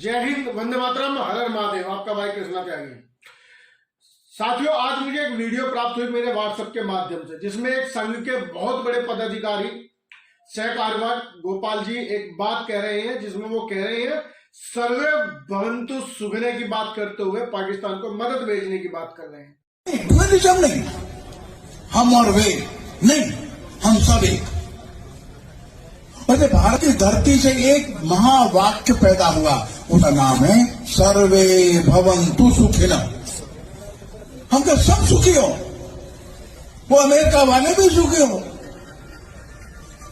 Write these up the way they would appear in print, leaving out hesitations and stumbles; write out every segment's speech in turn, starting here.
जय हिंद, वंदे मातरम, हर हर महादेव। आपका भाई कृष्णा त्यागी। साथियों, आज मुझे एक वीडियो प्राप्त हुई मेरे व्हाट्सएप के माध्यम से, जिसमें एक संघ के बहुत बड़े पदाधिकारी सह कार्यवाहक गोपाल जी एक बात कह रहे हैं, जिसमें वो कह रहे हैं सर्वे भवन्तु सुखने की बात करते हुए पाकिस्तान को मदद भेजने की बात कर रहे हैं। नहीं, हम और वे नहीं, हम सब एक। भारत की धरती से एक महावाक्य पैदा हुआ, उसका नाम है सर्वे भवन्तु सुखिनः। हम क्या सब सुखी हो? वो अमेरिका वाले भी सुखी हो,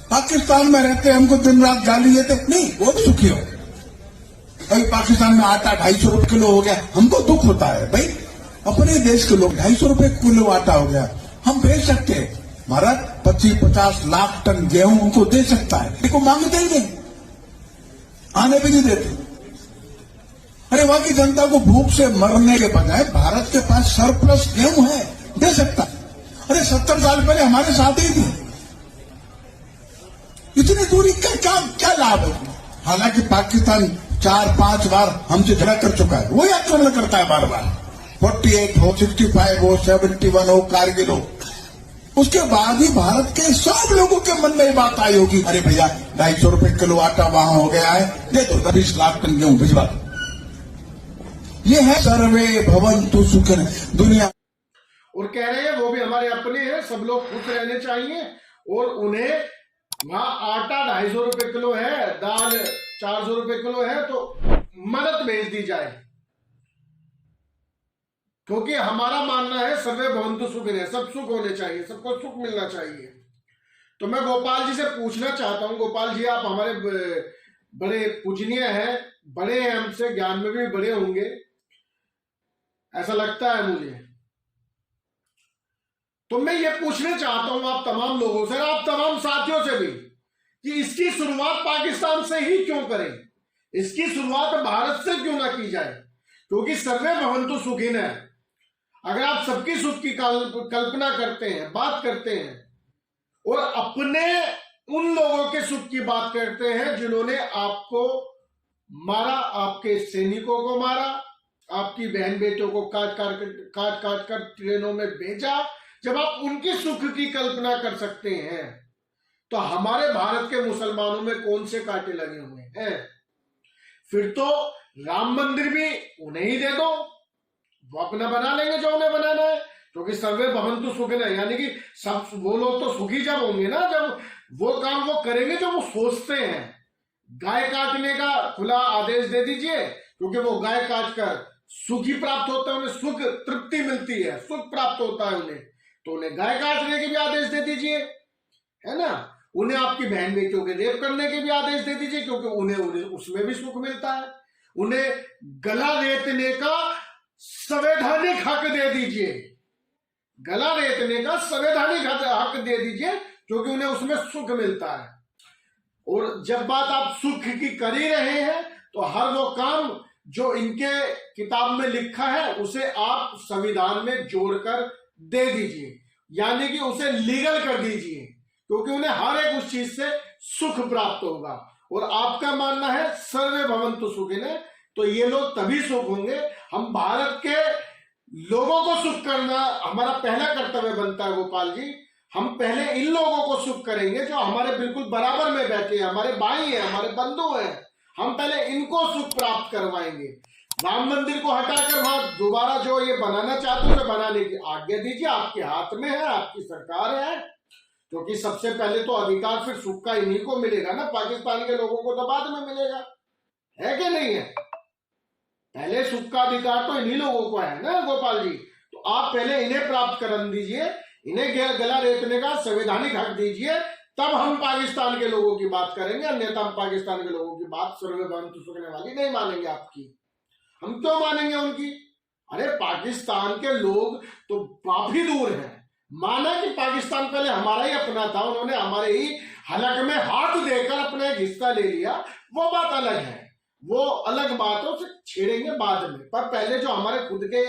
पाकिस्तान में रहते हमको दिन रात गाली देते, नहीं वो भी सुखी हो। अभी पाकिस्तान में आटा 250 रुपए किलो हो गया, हमको दुख होता है भाई। अपने देश के लोग 250 रुपए किलो आटा हो गया, हम बेच सकते हैं। भारत 25-50 लाख टन गेहूं उनको दे सकता है, लेकिन मांगते ही नहीं, आने भी नहीं देते। अरे वहां की जनता को भूख से मरने के बजाय भारत के पास सरप्लस गेहूं है, दे सकता है। अरे 70 साल पहले हमारे साथ ही थी, इतनी दूरी का क्या लाभ है? हालांकि पाकिस्तान 4-5 बार हमसे झगड़ा कर चुका है, वही आक्रमण करता है बार बार। 48 हो, 65 हो, 71 हो, कारगिल हो, उसके बाद ही भारत के सब लोगों के मन में ये बात आई होगी, अरे भैया 250 रुपए किलो आटा वहां हो गया है, दे दो 20 लाख टन गेहूं भिजवा दो। ये है सर्वे भवन्तु सुखिनः दुनिया। और कह रहे हैं वो भी हमारे अपने हैं, सब लोग खुश रहने चाहिए, और उन्हें वहां आटा 250 रुपए किलो है, दाल 400 रुपए किलो है, तो मदद भेज दी जाए, क्योंकि हमारा मानना है सर्वे भवन्तु सुखिनः, सब सुख होने चाहिए, सबको सुख मिलना चाहिए। तो मैं गोपाल जी से पूछना चाहता हूं, गोपाल जी आप हमारे बड़े पूजनीय हैं, बड़े हैं हमसे, ज्ञान में भी बड़े होंगे ऐसा लगता है मुझे। तो मैं ये पूछना चाहता हूं आप तमाम लोगों से, आप तमाम साथियों से भी, कि इसकी शुरुआत पाकिस्तान से ही क्यों करें, इसकी शुरुआत भारत से क्यों ना की जाए? क्योंकि सर्वे भवन्तु सुखिनः, अगर आप सबकी सुख की कल्पना करते हैं, बात करते हैं, और अपने उन लोगों के सुख की बात करते हैं जिन्होंने आपको मारा, आपके सैनिकों को मारा, आपकी बहन बेटियों को काट काट कर ट्रेनों में भेजा, जब आप उनके सुख की कल्पना कर सकते हैं, तो हमारे भारत के मुसलमानों में कौन से कांटे लगे हुए हैं? फिर तो राम मंदिर भी उन्हें ही दे दो, वो अपना बना लेंगे जो उन्हें बनाना है, क्योंकि सर्वे भवन्तु सुखिनः, यानी कि सब वो लोग तो सुखी जब होंगे ना, जब वो काम वो करेंगे जो वो सोचते हैं। गाय काटने का खुला आदेश दे दीजिए, क्योंकि वो गाय काट कर सुखी प्राप्त होता है, उन्हें सुख तृप्ति मिलती है, सुख प्राप्त होता है उन्हें, तो उन्हें गाय काटने के भी आदेश दे दीजिए, है ना। उन्हें आपकी बहन बेटियों के रेप करने के भी आदेश दे दीजिए, क्योंकि उन्हें उसमें भी सुख मिलता है। उन्हें गला रेतने का संवैधानिक हक दे दीजिए, गला रेतने का संवैधानिक हक दे दीजिए, क्योंकि उन्हें उसमें सुख मिलता है। और जब बात आप सुख की कर ही रहे हैं, तो हर वो काम जो इनके किताब में लिखा है उसे आप संविधान में जोड़कर दे दीजिए, यानी कि उसे लीगल कर दीजिए, क्योंकि उन्हें हर एक उस चीज से सुख प्राप्त होगा। और आपका मानना है सर्वे भवन्तु सुखिनः, तो ये लोग तभी सुख होंगे। हम भारत के लोगों को सुख करना हमारा पहला कर्तव्य बनता है गोपाल जी। हम पहले इन लोगों को सुख करेंगे जो हमारे बिल्कुल बराबर में बैठे हैं, हमारे भाई हैं, हमारे बंधु हैं, हम पहले इनको सुख प्राप्त करवाएंगे। राम मंदिर को हटाकर वहां दोबारा जो ये बनाना चाहते हैं बनाने की आज्ञा दीजिए, आपके हाथ में है, आपकी सरकार है, क्योंकि सबसे पहले तो अधिकार फिर सुख का इन्हीं को मिलेगा ना, पाकिस्तान के लोगों को तो बाद में मिलेगा, है कि नहीं है? पहले सुख का अधिकार तो इन्हीं लोगों को है ना गोपाल जी। तो आप पहले इन्हें प्राप्त कर दीजिए, इन्हें गला रेतने का संवैधानिक हक दीजिए, तब हम पाकिस्तान के लोगों की बात करेंगे। अन्यथा हम पाकिस्तान के लोगों की बात सर्वे भवन्तु सुखिनः वाली नहीं मानेंगे आपकी। हम क्यों मानेंगे उनकी? अरे पाकिस्तान के लोग तो काफी दूर हैं। माना कि पाकिस्तान पहले हमारा ही अपना था, उन्होंने हमारे ही हलक में हाथ देकर अपना एक हिस्सा ले लिया, वो बात अलग है, वो अलग बात है, उसे छेड़ेंगे बाद में। पर पहले जो हमारे खुद के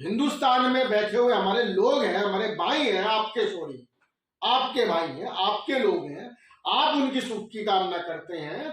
हिंदुस्तान में बैठे हुए हमारे लोग हैं, हमारे भाई हैं, आपके भाई हैं, आपके लोग हैं, आप उनकी सुख की कामना करते हैं,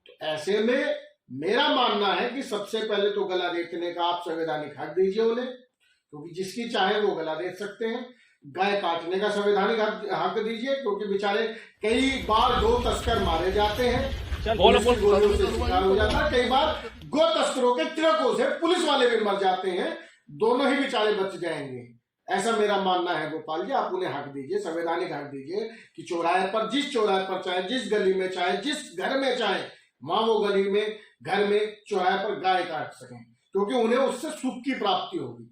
तो ऐसे में मेरा मानना है कि सबसे पहले तो गला देखने का आप संवैधानिक हक दीजिए उन्हें, क्योंकि जिसकी चाहे वो गला देख सकते हैं। गाय काटने का संवैधानिक हक दीजिए, क्योंकि बेचारे कई बार गो तस्कर मारे जाते हैं, पुलिस की गोलियों से शिकार हो जाता है। कई बार गो तस्करों के ट्रकों से पुलिस वाले भी मर जाते हैं, दोनों ही बेचारे बच जाएंगे। ऐसा मेरा मानना है गोपाल जी, आप उन्हें हक दीजिए, संवैधानिक हक दीजिए कि चौराहे पर, जिस चौराहे पर चाहे, जिस गली में चाहे, जिस घर में चाहे, वहां वो गली में, घर में, चौराहे पर गाय काट सकें, क्योंकि उन्हें उससे सुख की प्राप्ति होगी।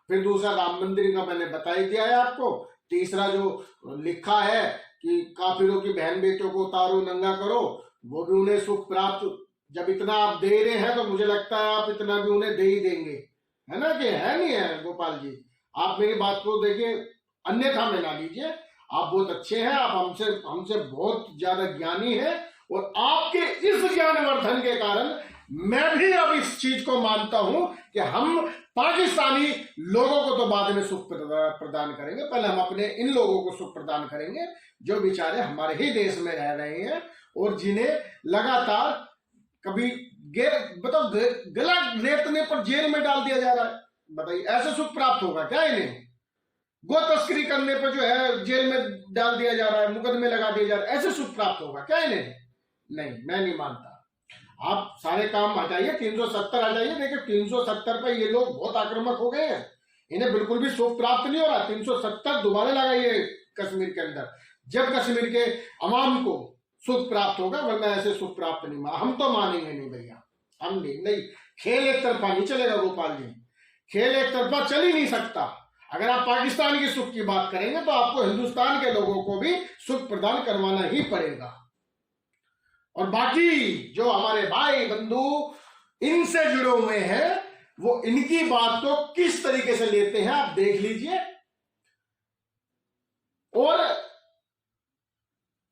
फिर दूसरा राम मंदिर का मैंने बता ही दिया है आपको। तीसरा जो लिखा है कि काफिरों की बहन बेटियों को उतारो, नंगा करो, वो भी उन्हें सुख प्राप्त। जब इतना आप दे रहे हैं तो मुझे लगता है आप इतना भी उन्हें दे ही देंगे, है ना? कि है नहीं है गोपाल जी? आप मेरी बात को देखिए, अन्यथा में ना लीजिए। आप बहुत अच्छे हैं, आप हमसे बहुत ज्यादा ज्ञानी हैं, और आपके इस ज्ञानवर्धन के कारण मैं भी अब इस चीज को मानता हूं कि हम पाकिस्तानी लोगों को तो बाद में सुख प्रदान करेंगे, पहले हम अपने इन लोगों को सुख प्रदान करेंगे जो बेचारे हमारे ही देश में रह रहे हैं और जिन्हें लगातार कभी बताओ गला लेटने पर जेल में डाल दिया जा रहा है। बताइए, ऐसे सुख प्राप्त होगा क्या इन्हें? गो तस्करी करने पर जो है जेल में डाल दिया जा रहा है, मुकदमे लगा दिए जा रहे हैं, ऐसे सुख प्राप्त होगा क्या इन्हें? नहीं, मैं नहीं मानता। आप सारे काम हटाइए, 370 हटाइए। देखिए 370 पे ये लोग बहुत आक्रामक हो गए हैं, इन्हें बिल्कुल भी सुख प्राप्त नहीं हो रहा। 370 दोबारा लगाइए कश्मीर के अंदर, जब कश्मीर के अवाम को सुख प्राप्त होगा, वरना ऐसे सुख प्राप्त नहीं। हम तो मानेंगे नहीं भैया, हम नहीं। खेल एक तरफा नहीं चलेगा गोपाल जी, खेल एक तरफा चल ही नहीं सकता। अगर आप पाकिस्तान की सुख की बात करेंगे तो आपको हिंदुस्तान के लोगों को भी सुख प्रदान करवाना ही पड़ेगा। और बाकी जो हमारे भाई बंधु इनसे जुड़े हुए हैं, वो इनकी बात को किस तरीके से लेते हैं आप देख लीजिए, और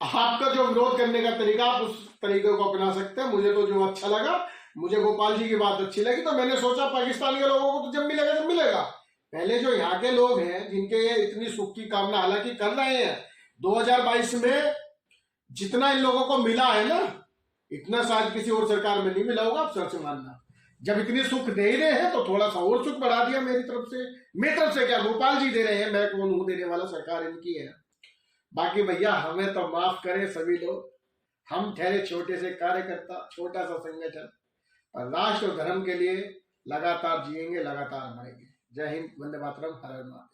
आपका जो विरोध करने का तरीका आप उस तरीके को अपना सकते हैं। मुझे तो जो अच्छा लगा, मुझे गोपाल जी की बात अच्छी लगी, तो मैंने सोचा पाकिस्तान के लोगों को तो जब मिलेगा जब मिलेगा। पहले जो यहाँ के लोग हैं जिनके इतनी सुख की कामना हालांकि कर रहे हैं, 2022 में जितना इन लोगों को मिला है ना, इतना शायद किसी और सरकार में नहीं मिला होगा, आप सच मानना। जब इतनी सुख दे रहे हैं तो थोड़ा सा और सुख बढ़ा दिया मेरी तरफ से क्या गोपाल जी दे रहे हैं, मैं कौन हूं देने वाला, सरकार इनकी है। बाकी भैया हमें तो माफ करें सभी लोग, हम ठहरे छोटे से कार्यकर्ता, छोटा सा संगठन, और राष्ट्र और धर्म के लिए लगातार जिएंगे, लगातार मरेंगे। जय हिंद, वंदे मातरम, हर हर महादेव।